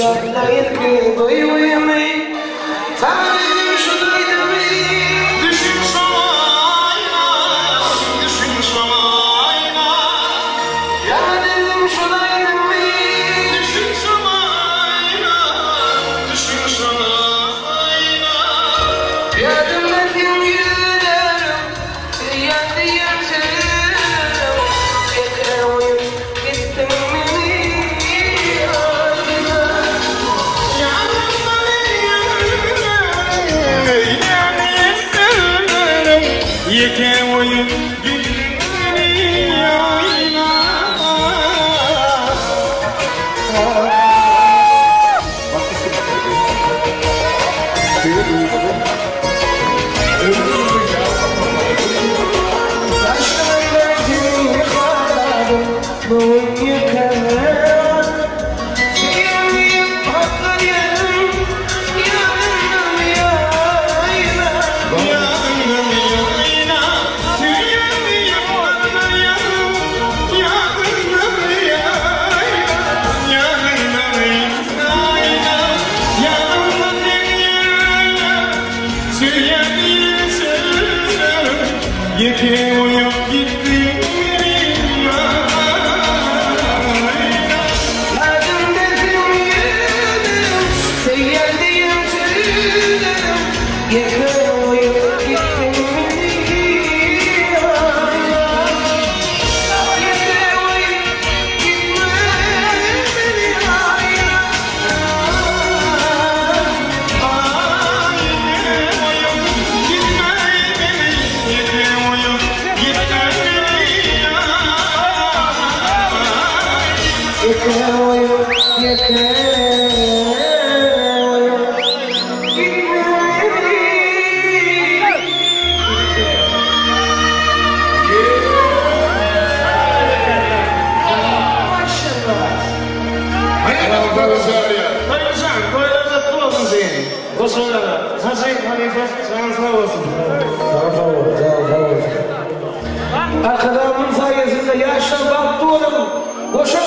Yatlayıp doymayı Tanrım şuradaydı mı? Düşün şamayna, düşün şamayna. Tanrım şuradaydı mı? Düşün şamayna, düşün şamayna. Yadımdaki yüzlerim yandı yatırım Tekrar uyup gittim beni Yeke oyun gülleri ayna. Saçlarla gül yıkadım Boyun yıkadım Siyahıyım patladım Yandım yayla Yandım yayna, yandım patladım. Yandım yayna, yandım yayna. Yandım yayna, süryanıyım sürüm. Yeke oyun gitti Yardım dedim yürüdüm Seyyardayım tüydüm Yakın uyup gittim Yakın uyup gitme beni Yakın uyup yakın uyup gitme Arkadan sayesinde yaşlar baktı oğlum. Boşa